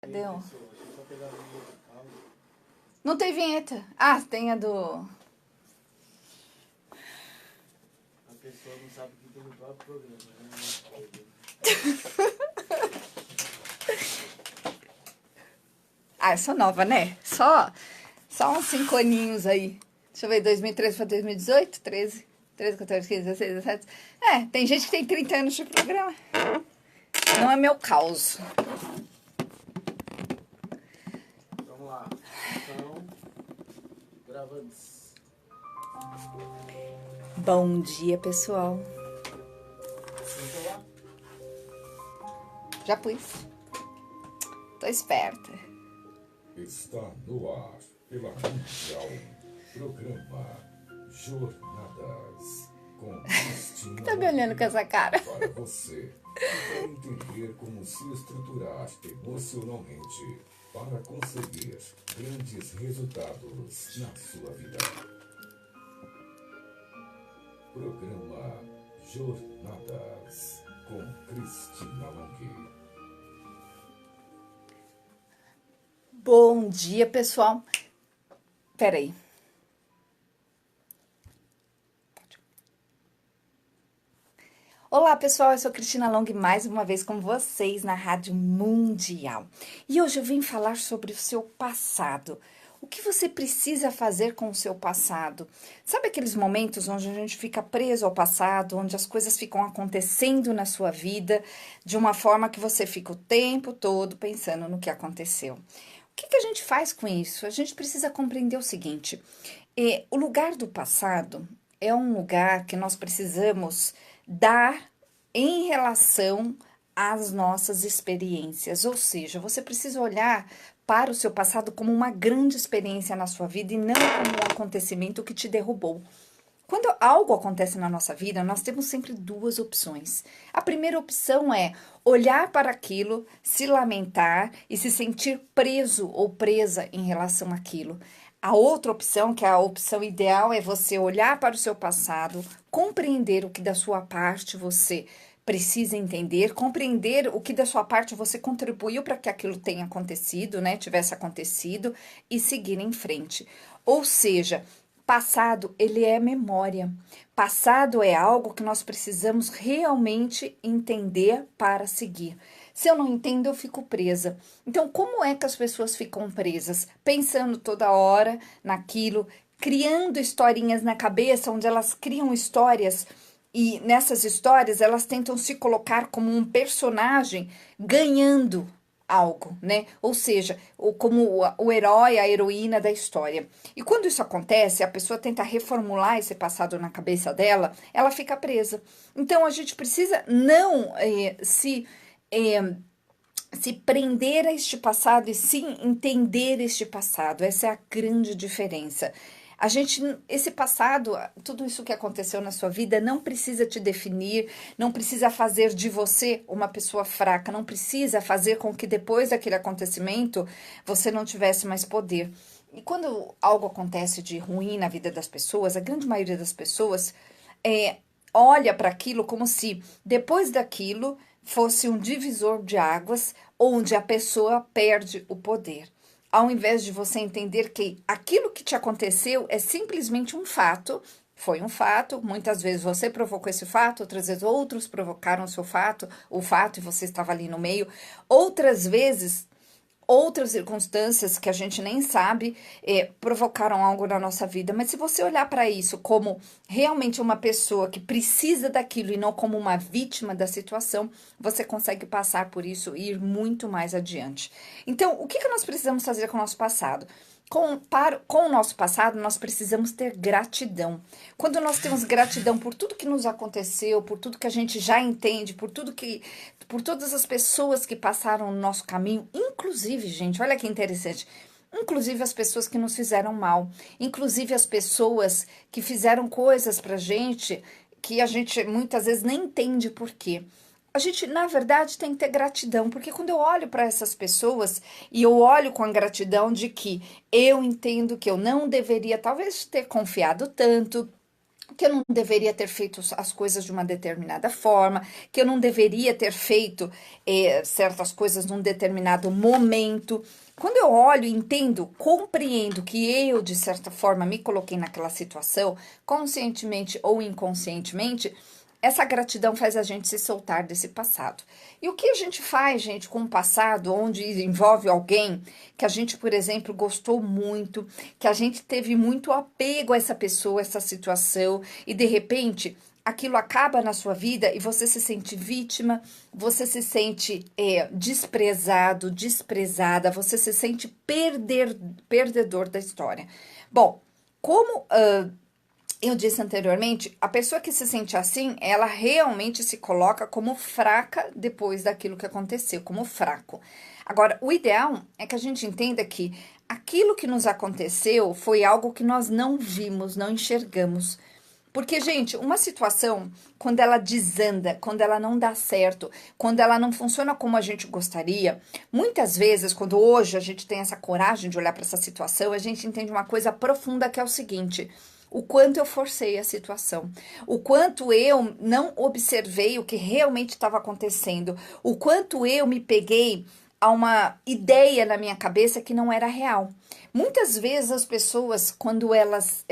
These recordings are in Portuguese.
Cadê o... Não tem vinheta. Ah, tem a do... A pessoa não sabe o que tem no próprio programa, né? Ah, eu sou nova, né? Só uns 5 aninhos aí. Deixa eu ver, 2013 para 2018, 13, 14, 15, 16, 17. É, tem gente que tem 30 anos de programa. Não é meu caos. Vamos lá. Então, gravando. Bom dia, pessoal. Então lá. Já pus. Tô esperta. Está no ar, pela Mundial, programa Jornadas, com Cristina. Tá me olhando com essa cara. Para você, para entender como se estruturar emocionalmente para conseguir grandes resultados na sua vida. Programa Jornadas, com Cristina Long. Bom dia, pessoal. Peraí. Olá, pessoal. Eu sou Cristina Long, mais uma vez com vocês na Rádio Mundial. E hoje eu vim falar sobre o seu passado. O que você precisa fazer com o seu passado? Sabe aqueles momentos onde a gente fica preso ao passado, onde as coisas ficam acontecendo na sua vida de uma forma que você fica o tempo todo pensando no que aconteceu? O que a gente faz com isso? A gente precisa compreender o seguinte: o lugar do passado é um lugar que nós precisamos dar em relação às nossas experiências. Ou seja, você precisa olhar para o seu passado como uma grande experiência na sua vida e não como um acontecimento que te derrubou. Quando algo acontece na nossa vida, nós temos sempre duas opções. A primeira opção é olhar para aquilo, se lamentar e se sentir preso ou presa em relação àquilo. A outra opção, que é a opção ideal, é você olhar para o seu passado, compreender o que da sua parte você precisa entender, compreender o que da sua parte você contribuiu para que aquilo tenha acontecido, né? Tivesse acontecido e seguir em frente. Ou seja, passado, ele é memória. Passado é algo que nós precisamos realmente entender para seguir. Se eu não entendo, eu fico presa. Então, como é que as pessoas ficam presas? Pensando toda hora naquilo, criando historinhas na cabeça, onde elas criam histórias e nessas histórias elas tentam se colocar como um personagem ganhando algo, né? Ou seja, como o herói, a heroína da história. E quando isso acontece, a pessoa tenta reformular esse passado na cabeça dela, ela fica presa. Então a gente precisa não se prender a este passado e sim entender este passado. Essa é a grande diferença. Esse passado, tudo isso que aconteceu na sua vida não precisa te definir, não precisa fazer de você uma pessoa fraca, não precisa fazer com que depois daquele acontecimento você não tivesse mais poder. E quando algo acontece de ruim na vida das pessoas, a grande maioria das pessoas olha para aquilo como se depois daquilo fosse um divisor de águas onde a pessoa perde o poder. Ao invés de você entender que aquilo que te aconteceu é simplesmente um fato, foi um fato, muitas vezes você provocou esse fato, outras vezes outros provocaram o fato e você estava ali no meio, outras vezes outras circunstâncias que a gente nem sabe provocaram algo na nossa vida. Mas se você olhar para isso como realmente uma pessoa que precisa daquilo e não como uma vítima da situação, você consegue passar por isso e ir muito mais adiante. Então, o que nós precisamos fazer com o nosso passado? Com o nosso passado, nós precisamos ter gratidão. Quando nós temos gratidão por tudo que nos aconteceu, por tudo que a gente já entende, por todas as pessoas que passaram no nosso caminho, inclusive, gente, olha que interessante, inclusive as pessoas que nos fizeram mal, inclusive as pessoas que fizeram coisas pra gente que a gente muitas vezes nem entende por quê. A gente, na verdade, tem que ter gratidão, porque quando eu olho para essas pessoas e eu olho com a gratidão de que eu entendo que eu não deveria, talvez, ter confiado tanto, que eu não deveria ter feito as coisas de uma determinada forma, que eu não deveria ter feito certas coisas num determinado momento. Quando eu olho, entendo, compreendo que eu, de certa forma, me coloquei naquela situação, conscientemente ou inconscientemente, essa gratidão faz a gente se soltar desse passado. E o que a gente faz, gente, com o passado, onde envolve alguém que a gente, por exemplo, gostou muito, que a gente teve muito apego a essa pessoa, essa situação, e de repente aquilo acaba na sua vida e você se sente vítima, você se sente desprezado, desprezada, você se sente perdedor da história. Bom, como eu disse anteriormente, a pessoa que se sente assim, ela realmente se coloca como fraca depois daquilo que aconteceu, como fraco. Agora, o ideal é que a gente entenda que aquilo que nos aconteceu foi algo que nós não vimos, não enxergamos. Porque, gente, uma situação, quando ela desanda, quando ela não dá certo, quando ela não funciona como a gente gostaria, muitas vezes, quando hoje a gente tem essa coragem de olhar para essa situação, a gente entende uma coisa profunda que é o seguinte: o quanto eu forcei a situação, o quanto eu não observei o que realmente estava acontecendo, o quanto eu me peguei a uma ideia na minha cabeça que não era real. Muitas vezes as pessoas, quando elas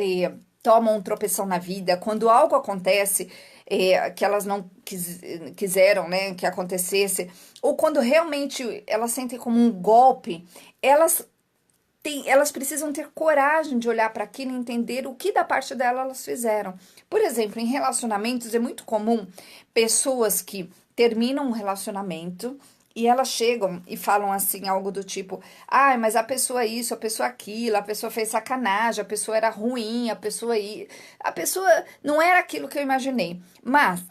tomam um tropeção na vida, quando algo acontece que elas não quiseram, né, que acontecesse, ou quando realmente elas sentem como um golpe, elas precisam ter coragem de olhar para aquilo e entender o que da parte dela elas fizeram. Por exemplo, em relacionamentos é muito comum pessoas que terminam um relacionamento e elas chegam e falam assim, algo do tipo: ai, mas a pessoa isso, a pessoa aquilo, a pessoa fez sacanagem, a pessoa era ruim, a pessoa não era aquilo que eu imaginei. Mas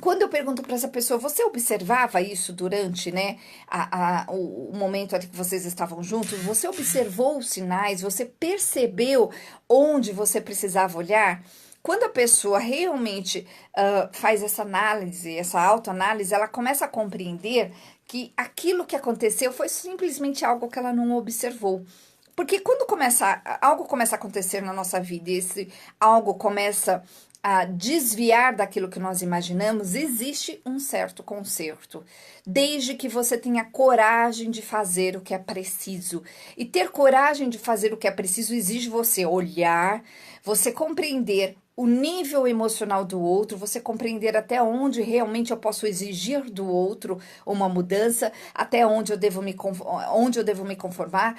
quando eu pergunto para essa pessoa, você observava isso durante, né, o momento ali que vocês estavam juntos? Você observou os sinais? Você percebeu onde você precisava olhar? Quando a pessoa realmente faz essa análise, essa autoanálise, ela começa a compreender que aquilo que aconteceu foi simplesmente algo que ela não observou. Porque quando algo começa a acontecer na nossa vida, e esse algo começa a desviar daquilo que nós imaginamos, existe um certo conserto, desde que você tenha coragem de fazer o que é preciso. E ter coragem de fazer o que é preciso exige você olhar, você compreender o nível emocional do outro, você compreender até onde realmente eu posso exigir do outro uma mudança, até onde onde eu devo me conformar,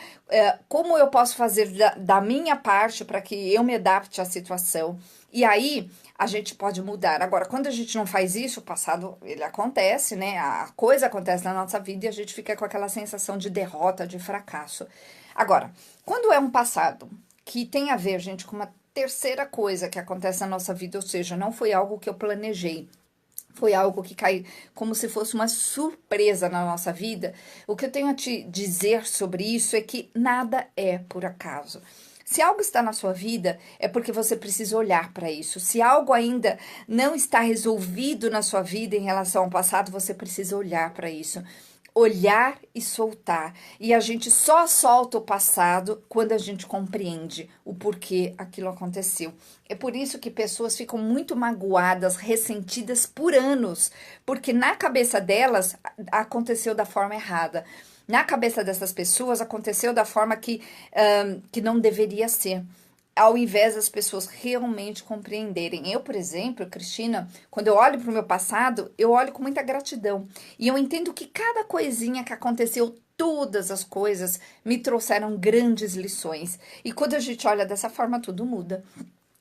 como eu posso fazer da minha parte para que eu me adapte à situação. E aí a gente pode mudar. Agora, quando a gente não faz isso, o passado ele acontece, né? A coisa acontece na nossa vida e a gente fica com aquela sensação de derrota, de fracasso. Agora, quando é um passado que tem a ver, gente, com uma terceira coisa que acontece na nossa vida, ou seja, não foi algo que eu planejei, foi algo que cai como se fosse uma surpresa na nossa vida, o que eu tenho a te dizer sobre isso é que nada é por acaso. Se algo está na sua vida, é porque você precisa olhar para isso. Se algo ainda não está resolvido na sua vida em relação ao passado, você precisa olhar para isso. Olhar e soltar. E a gente só solta o passado quando a gente compreende o porquê aquilo aconteceu. É por isso que pessoas ficam muito magoadas, ressentidas por anos, porque na cabeça delas aconteceu da forma errada. Na cabeça dessas pessoas aconteceu da forma que não deveria ser, ao invés das pessoas realmente compreenderem. Eu, por exemplo, Cristina, quando eu olho para o meu passado, eu olho com muita gratidão. E eu entendo que cada coisinha que aconteceu, todas as coisas, me trouxeram grandes lições. E quando a gente olha dessa forma, tudo muda.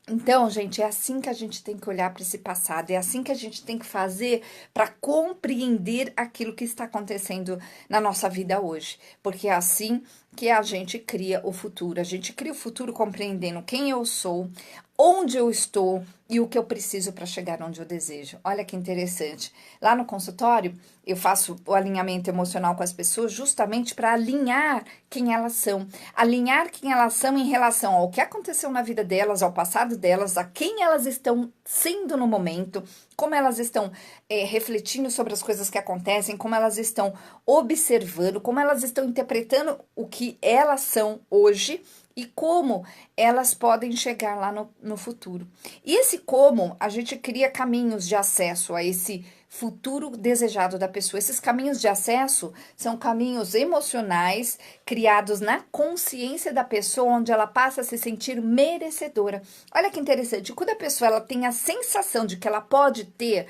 Então, gente, é assim que a gente tem que olhar para esse passado, é assim que a gente tem que fazer para compreender aquilo que está acontecendo na nossa vida hoje, porque é assim que a gente cria o futuro. A gente cria o futuro compreendendo quem eu sou, onde eu estou e o que eu preciso para chegar onde eu desejo. Olha que interessante. Lá no consultório, eu faço o alinhamento emocional com as pessoas justamente para alinhar quem elas são. Alinhar quem elas são em relação ao que aconteceu na vida delas, ao passado delas, a quem elas estão sendo no momento, como elas estão refletindo sobre as coisas que acontecem, como elas estão observando, como elas estão interpretando o que elas são hoje e como elas podem chegar lá no futuro. E esse como, a gente cria caminhos de acesso a esse futuro desejado da pessoa. Esses caminhos de acesso são caminhos emocionais criados na consciência da pessoa, onde ela passa a se sentir merecedora. Olha que interessante, quando a pessoa ela tem a sensação de que ela pode ter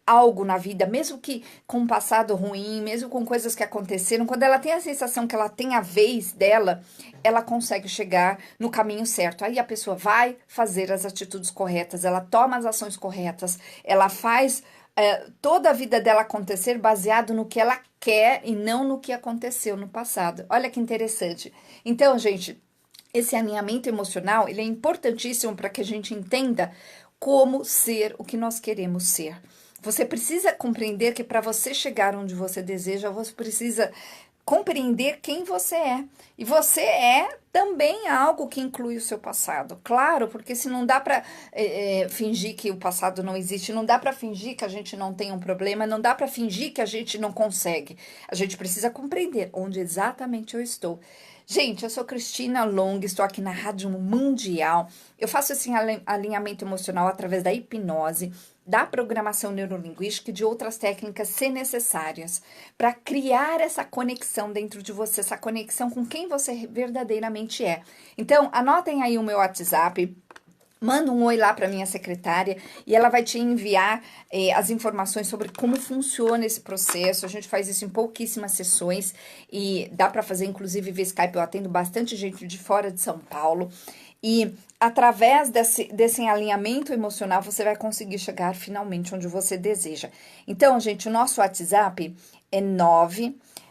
algo na vida, mesmo que com um passado ruim, mesmo com coisas que aconteceram, quando ela tem a sensação que ela tem a vez dela, ela consegue chegar no caminho certo. Aí a pessoa vai fazer as atitudes corretas, ela toma as ações corretas, ela faz toda a vida dela acontecer baseado no que ela quer e não no que aconteceu no passado. Olha que interessante. Então, gente, esse alinhamento emocional, ele é importantíssimo para que a gente entenda como ser o que nós queremos ser. Você precisa compreender que para você chegar onde você deseja, você precisa compreender quem você é. E você é também algo que inclui o seu passado. Claro, porque se não dá para fingir que o passado não existe, não dá para fingir que a gente não tem um problema, não dá para fingir que a gente não consegue. A gente precisa compreender onde exatamente eu estou. Gente, eu sou Cristina Long, estou aqui na Rádio Mundial. Eu faço esse alinhamento emocional através da hipnose, da programação neurolinguística e de outras técnicas se necessárias para criar essa conexão dentro de você, essa conexão com quem você verdadeiramente é. Então, anotem aí o meu WhatsApp, manda um oi lá para minha secretária e ela vai te enviar as informações sobre como funciona esse processo. A gente faz isso em pouquíssimas sessões e dá para fazer inclusive via Skype. Eu atendo bastante gente de fora de São Paulo. E através desse alinhamento emocional, você vai conseguir chegar finalmente onde você deseja. Então, gente, o nosso WhatsApp é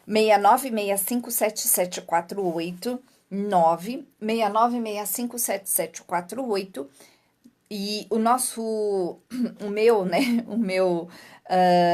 969657748, 969657748. E o meu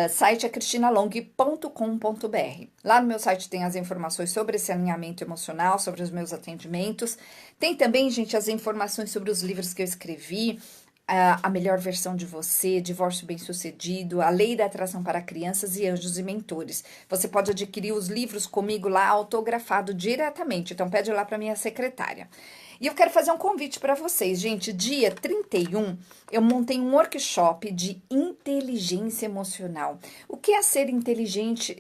site é cristinalong.com.br. Lá no meu site tem as informações sobre esse alinhamento emocional, sobre os meus atendimentos. Tem também, gente, as informações sobre os livros que eu escrevi, A Melhor Versão de Você, Divórcio Bem-Sucedido, A Lei da Atração para Crianças e Anjos e Mentores. Você pode adquirir os livros comigo lá autografado diretamente, então pede lá para minha secretária. E eu quero fazer um convite para vocês, gente. Dia 31, eu montei um workshop de inteligência emocional. O que é ser inteligente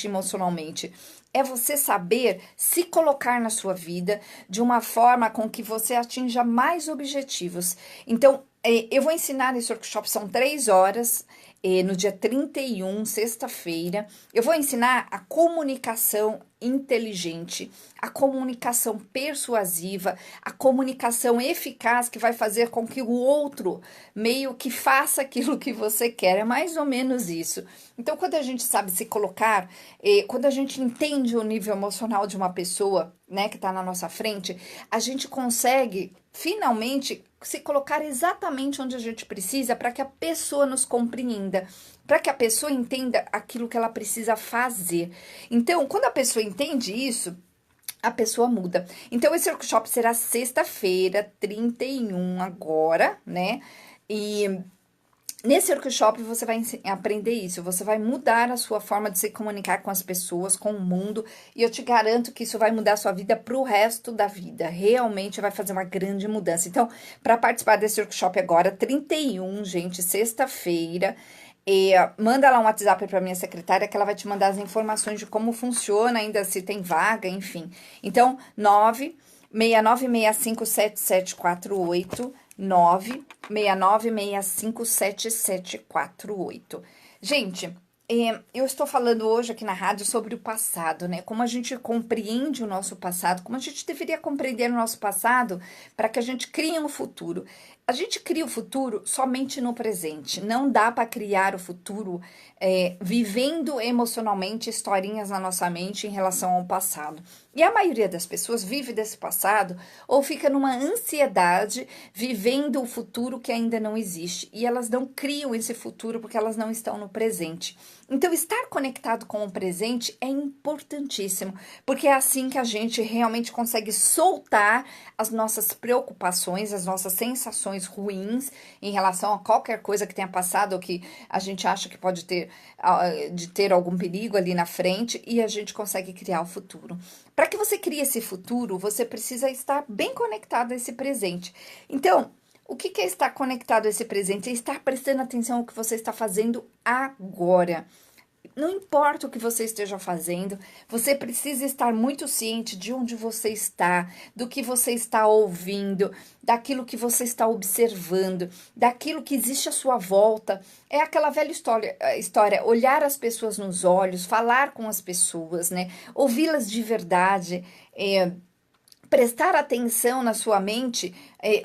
emocionalmente? É você saber se colocar na sua vida de uma forma com que você atinja mais objetivos. Então, eu vou ensinar nesse workshop, são 3 horas, no dia 31, sexta-feira. Eu vou ensinar a comunicação inteligente, a comunicação persuasiva, a comunicação eficaz que vai fazer com que o outro meio que faça aquilo que você quer. É mais ou menos isso. Então, quando a gente sabe se colocar, quando a gente entende o nível emocional de uma pessoa, né, que está na nossa frente, a gente consegue finalmente se colocar exatamente onde a gente precisa para que a pessoa nos compreenda, para que a pessoa entenda aquilo que ela precisa fazer. Então, quando a pessoa entende isso, a pessoa muda. Então, esse workshop será sexta-feira, 31 agora, né? E nesse workshop você vai aprender isso, você vai mudar a sua forma de se comunicar com as pessoas, com o mundo, e eu te garanto que isso vai mudar a sua vida para o resto da vida, realmente vai fazer uma grande mudança. Então, para participar desse workshop agora, 31, gente, sexta-feira, manda lá um WhatsApp para minha secretária que ela vai te mandar as informações de como funciona, ainda se tem vaga, enfim. Então, 969657748, 969657748. Gente, eu estou falando hoje aqui na rádio sobre o passado, né? Como a gente compreende o nosso passado, como a gente deveria compreender o nosso passado para que a gente crie um futuro. A gente cria o futuro somente no presente. Não dá para criar o futuro vivendo emocionalmente historinhas na nossa mente em relação ao passado. E a maioria das pessoas vive desse passado ou fica numa ansiedade vivendo o futuro que ainda não existe. E elas não criam esse futuro porque elas não estão no presente. Então, estar conectado com o presente é importantíssimo, porque é assim que a gente realmente consegue soltar as nossas preocupações, as nossas sensações ruins em relação a qualquer coisa que tenha passado ou que a gente acha que pode ter, de ter algum perigo ali na frente, e a gente consegue criar o futuro. Para que você crie esse futuro, você precisa estar bem conectado a esse presente. Então, o que é estar conectado a esse presente? É estar prestando atenção ao que você está fazendo agora. Não importa o que você esteja fazendo, você precisa estar muito ciente de onde você está, do que você está ouvindo, daquilo que você está observando, daquilo que existe à sua volta. É aquela velha história, olhar as pessoas nos olhos, falar com as pessoas, né? Ouvi-las de verdade, prestar atenção na sua mente,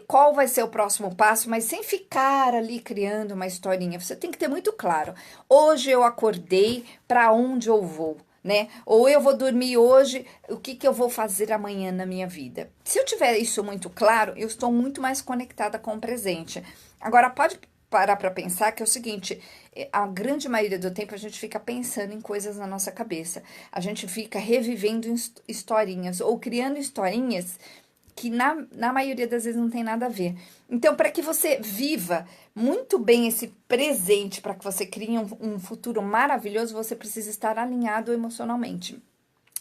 qual vai ser o próximo passo, mas sem ficar ali criando uma historinha. Você tem que ter muito claro. Hoje eu acordei, para onde eu vou, né? Ou eu vou dormir hoje, o que eu vou fazer amanhã na minha vida. Se eu tiver isso muito claro, eu estou muito mais conectada com o presente. Agora, pode parar para pensar que é o seguinte, a grande maioria do tempo a gente fica pensando em coisas na nossa cabeça, a gente fica revivendo historinhas ou criando historinhas que na maioria das vezes não tem nada a ver. Então, para que você viva muito bem esse presente, para que você crie um futuro maravilhoso, você precisa estar alinhado emocionalmente.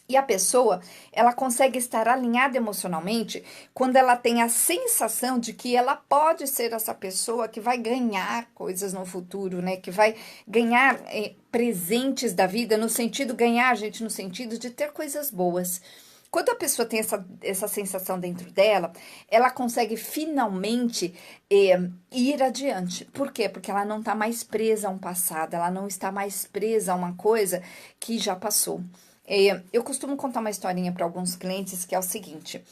E a pessoa, ela consegue estar alinhada emocionalmente quando ela tem a sensação de que ela pode ser essa pessoa que vai ganhar coisas no futuro, né? Que vai ganhar presentes da vida, no sentido, ganhar, gente, no sentido de ter coisas boas. Quando a pessoa tem essa sensação dentro dela, ela consegue finalmente ir adiante. Por quê? Porque ela não está mais presa a um passado, ela não está mais presa a uma coisa que já passou. Eu costumo contar uma historinha para alguns clientes que é o seguinte: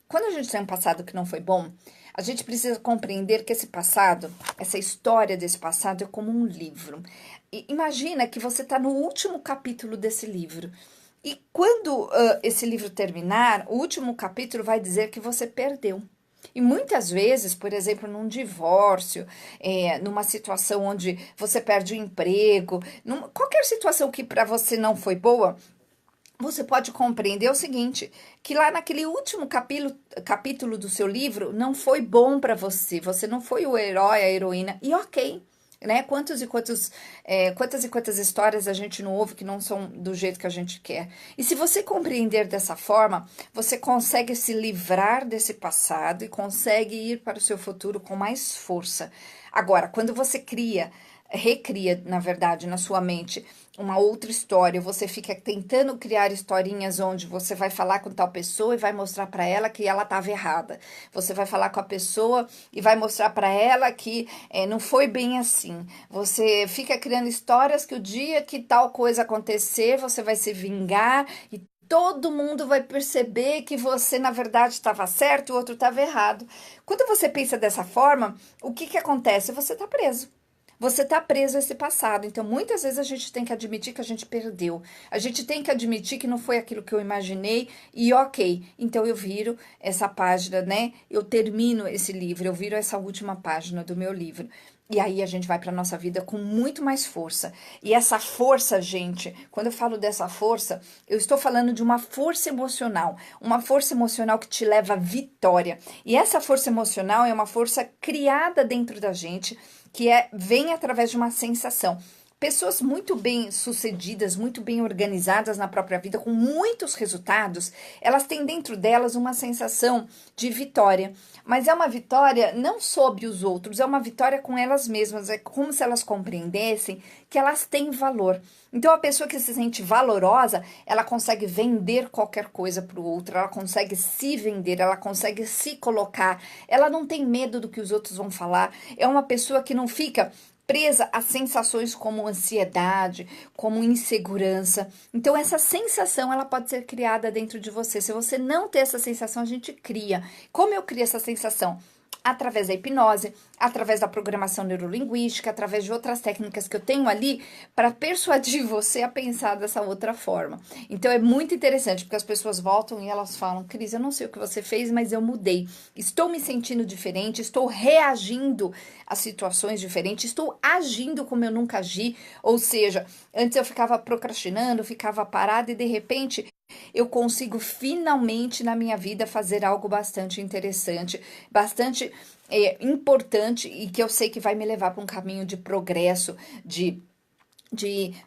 quando a gente tem um passado que não foi bom, a gente precisa compreender que esse passado, essa história desse passado é como um livro. E imagina que você está no último capítulo desse livro. E quando esse livro terminar, o último capítulo vai dizer que você perdeu. E muitas vezes, por exemplo, num divórcio, numa situação onde você perde o emprego, qualquer situação que para você não foi boa, você pode compreender o seguinte, que lá naquele último capítulo do seu livro não foi bom para você, você não foi o herói, a heroína, e ok, né? Quantas e quantas histórias a gente não ouve que não são do jeito que a gente quer. E se você compreender dessa forma, você consegue se livrar desse passado e consegue ir para o seu futuro com mais força. Agora, quando você recria, na verdade, na sua mente uma outra história, você fica tentando criar historinhas onde você vai falar com tal pessoa e vai mostrar para ela que ela estava errada. Você vai falar com a pessoa e vai mostrar para ela que não foi bem assim. Você fica criando histórias que o dia que tal coisa acontecer, você vai se vingar e todo mundo vai perceber que você, na verdade, estava certo e o outro estava errado. Quando você pensa dessa forma, o que acontece? Você está preso. Você está preso a esse passado. Então, muitas vezes a gente tem que admitir que a gente perdeu. A gente tem que admitir que não foi aquilo que eu imaginei e ok. Então, eu viro essa página, né? Eu termino esse livro, eu viro essa última página do meu livro. E aí a gente vai para nossa vida com muito mais força. E essa força, gente, quando eu falo dessa força, eu estou falando de uma força emocional que te leva à vitória. E essa força emocional é uma força criada dentro da gente, que vem através de uma sensação. Pessoas muito bem sucedidas, muito bem organizadas na própria vida, com muitos resultados, elas têm dentro delas uma sensação de vitória. Mas é uma vitória não sobre os outros, é uma vitória com elas mesmas. É como se elas compreendessem que elas têm valor. Então, a pessoa que se sente valorosa, ela consegue vender qualquer coisa para o outro, ela consegue se vender, ela consegue se colocar, ela não tem medo do que os outros vão falar. É uma pessoa que não fica presa a sensações como ansiedade, como insegurança. Então, essa sensação, ela pode ser criada dentro de você. Se você não ter essa sensação, a gente cria. Como eu crio essa sensação? através da hipnose, através da programação neurolinguística, através de outras técnicas que eu tenho ali para persuadir você a pensar dessa outra forma. Então é muito interessante, porque as pessoas voltam e elas falam: Cris, eu não sei o que você fez, mas eu mudei. Estou me sentindo diferente, estou reagindo a situações diferentes, estou agindo como eu nunca agi. Ou seja, antes eu ficava procrastinando, ficava parada e de repente eu consigo finalmente na minha vida fazer algo bastante interessante, bastante importante e que eu sei que vai me levar para um caminho de progresso, de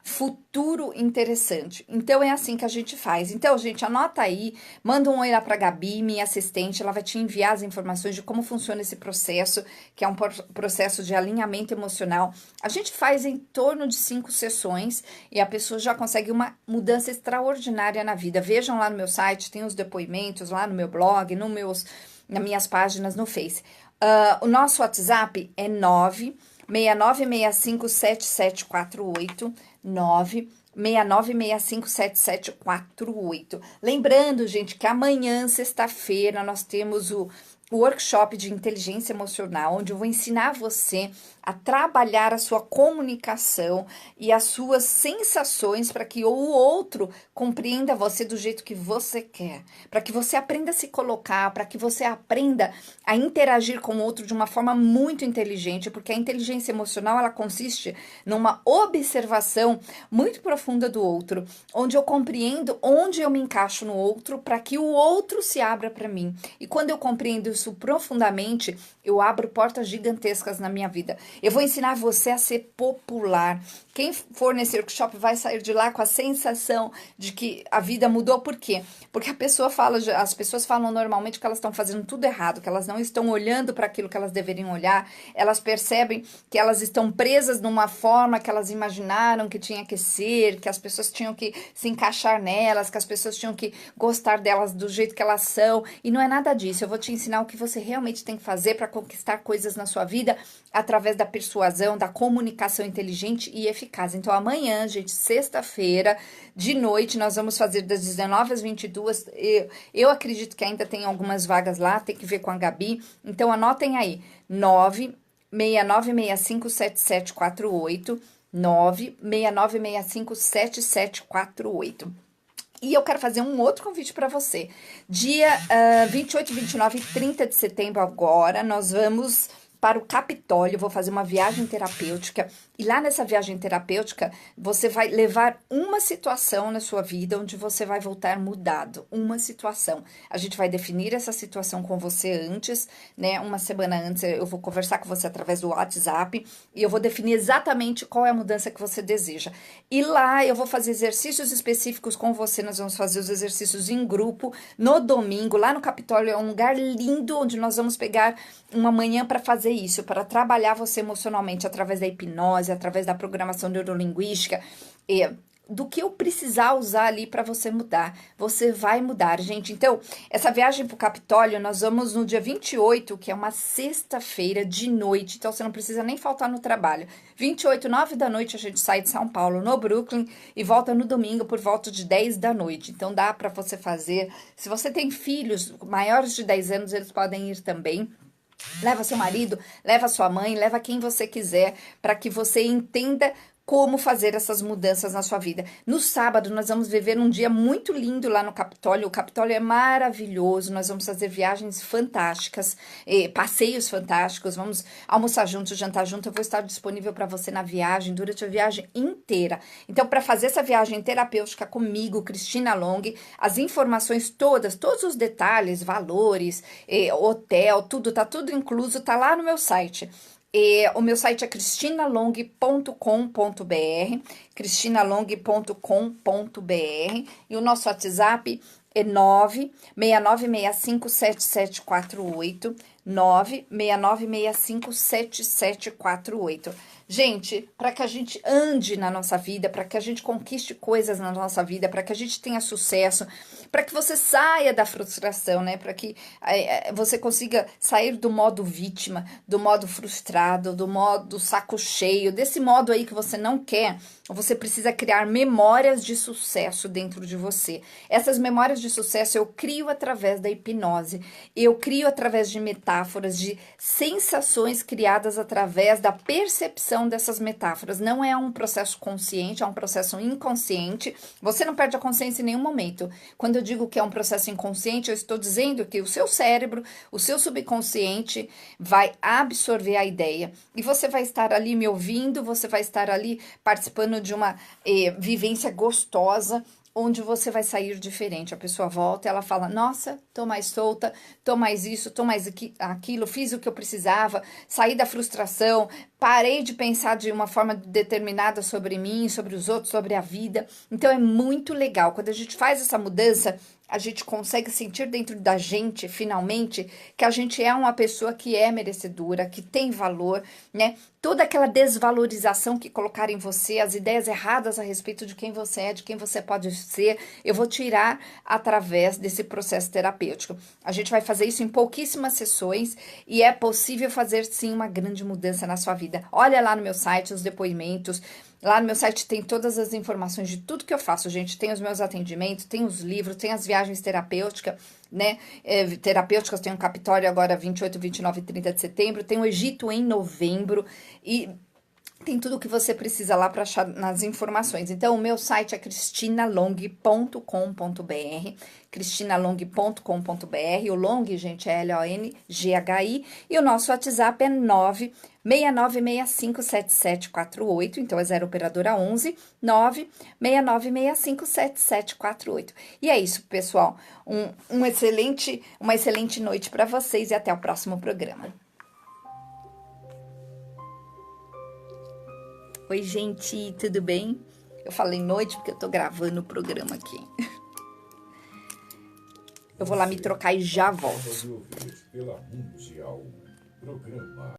futuro interessante. Então é assim que a gente faz. Então, gente, anota aí, manda um oi lá pra Gabi, minha assistente, ela vai te enviar as informações de como funciona esse processo, que é um processo de alinhamento emocional. A gente faz em torno de 5 sessões e a pessoa já consegue uma mudança extraordinária na vida. Vejam lá no meu site, tem os depoimentos lá no meu blog, nas minhas páginas no Face. O nosso WhatsApp é 969657748, 969657748. Lembrando, gente, que amanhã, sexta-feira, nós temos o workshop de inteligência emocional, onde eu vou ensinar você a trabalhar a sua comunicação e as suas sensações para que o outro compreenda você do jeito que você quer, para que você aprenda a se colocar, para que você aprenda a interagir com o outro de uma forma muito inteligente, porque a inteligência emocional, ela consiste numa observação muito profunda do outro, onde eu compreendo onde eu me encaixo no outro para que o outro se abra para mim. E quando eu compreendo isso profundamente, eu abro portas gigantescas na minha vida. Eu vou ensinar você a ser popular. Quem for nesse workshop vai sair de lá com a sensação de que a vida mudou. Por quê? Porque as pessoas falam normalmente que elas estão fazendo tudo errado, que elas não estão olhando para aquilo que elas deveriam olhar, elas percebem que elas estão presas numa forma que elas imaginaram que tinha que ser, que as pessoas tinham que se encaixar nelas, que as pessoas tinham que gostar delas do jeito que elas são, e não é nada disso. Eu vou te ensinar o que você realmente tem que fazer para conquistar coisas na sua vida através da persuasão, da comunicação inteligente e eficaz. Então amanhã, gente, sexta-feira, de noite, nós vamos fazer das 19 às 22. Eu acredito que ainda tem algumas vagas lá, tem que ver com a Gabi. Então anotem aí, 969657748, 969657748. E eu quero fazer um outro convite para você. Dia 28, 29 e 30 de setembro agora, nós vamos para o Capitólio, vou fazer uma viagem terapêutica, e lá nessa viagem terapêutica, você vai levar uma situação na sua vida onde você vai voltar mudado, uma situação. A gente vai definir essa situação com você antes, né, uma semana antes eu vou conversar com você através do WhatsApp, e eu vou definir exatamente qual é a mudança que você deseja. E lá eu vou fazer exercícios específicos com você, nós vamos fazer os exercícios em grupo, no domingo, lá no Capitólio, é um lugar lindo, onde nós vamos pegar uma manhã para fazer isso, para trabalhar você emocionalmente através da hipnose, através da programação neurolinguística, do que eu precisar usar ali para você mudar. Você vai mudar, gente. Então, essa viagem para o Capitólio, nós vamos no dia 28, que é uma sexta-feira de noite, então você não precisa nem faltar no trabalho. 28, 9 da noite, a gente sai de São Paulo, no Brooklyn, e volta no domingo por volta de 10 da noite. Então, dá para você fazer. Se você tem filhos maiores de 10 anos, eles podem ir também. Leva seu marido, leva sua mãe, leva quem você quiser, para que você entenda como fazer essas mudanças na sua vida. No sábado, nós vamos viver um dia muito lindo lá no Capitólio. O Capitólio é maravilhoso, nós vamos fazer viagens fantásticas, passeios fantásticos, vamos almoçar juntos, jantar junto. Eu vou estar disponível para você na viagem, durante a viagem inteira. Então, para fazer essa viagem terapêutica comigo, Cristina Long, as informações todos os detalhes, valores, hotel, tá tudo incluso, tá lá no meu site. O meu site é cristinalong.com.br, cristinalong.com.br, e o nosso WhatsApp é 969657748, 969657748. Gente, para que a gente ande na nossa vida, para que a gente conquiste coisas na nossa vida, para que a gente tenha sucesso, para que você saia da frustração, né? Para que você consiga sair do modo vítima, do modo frustrado, do modo saco cheio, desse modo aí que você não quer, você precisa criar memórias de sucesso dentro de você. Essas memórias de sucesso eu crio através da hipnose, eu crio através de metáforas, metáforas, de sensações criadas através da percepção dessas metáforas. Não é um processo consciente, é um processo inconsciente. Você não perde a consciência em nenhum momento. Quando eu digo que é um processo inconsciente, eu estou dizendo que o seu cérebro, o seu subconsciente vai absorver a ideia. E você vai estar ali me ouvindo, você vai estar ali participando de uma vivência gostosa, onde você vai sair diferente. A pessoa volta e ela fala, nossa, tô mais solta, tô mais isso, tô mais aquilo, fiz o que eu precisava, saí da frustração, parei de pensar de uma forma determinada sobre mim, sobre os outros, sobre a vida. Então é muito legal. Quando a gente faz essa mudança, a gente consegue sentir dentro da gente, finalmente, que a gente é uma pessoa que é merecedora, que tem valor, né? Toda aquela desvalorização que colocaram em você, as ideias erradas a respeito de quem você é, de quem você pode ser, eu vou tirar através desse processo terapêutico. A gente vai fazer isso em pouquíssimas sessões e é possível fazer, sim, uma grande mudança na sua vida. Olha lá no meu site os depoimentos. Lá no meu site tem todas as informações de tudo que eu faço, gente. Tem os meus atendimentos, tem os livros, tem as viagens terapêuticas, né? Terapêuticas, tem um Capitólio agora 28, 29 e 30 de setembro. Tem o Egito em novembro e tem tudo o que você precisa lá para achar nas informações. Então, o meu site é cristinalong.com.br, cristinalong.com.br. O Long, gente, é LONGHI. E o nosso WhatsApp é 969657748. Então, é 0 operadora 11 969657748. E é isso, pessoal. Uma excelente noite para vocês e até o próximo programa. Oi, gente, tudo bem? Eu falei noite porque eu tô gravando o programa aqui. Eu vou lá me trocar e já volto. Pela Mundial, programa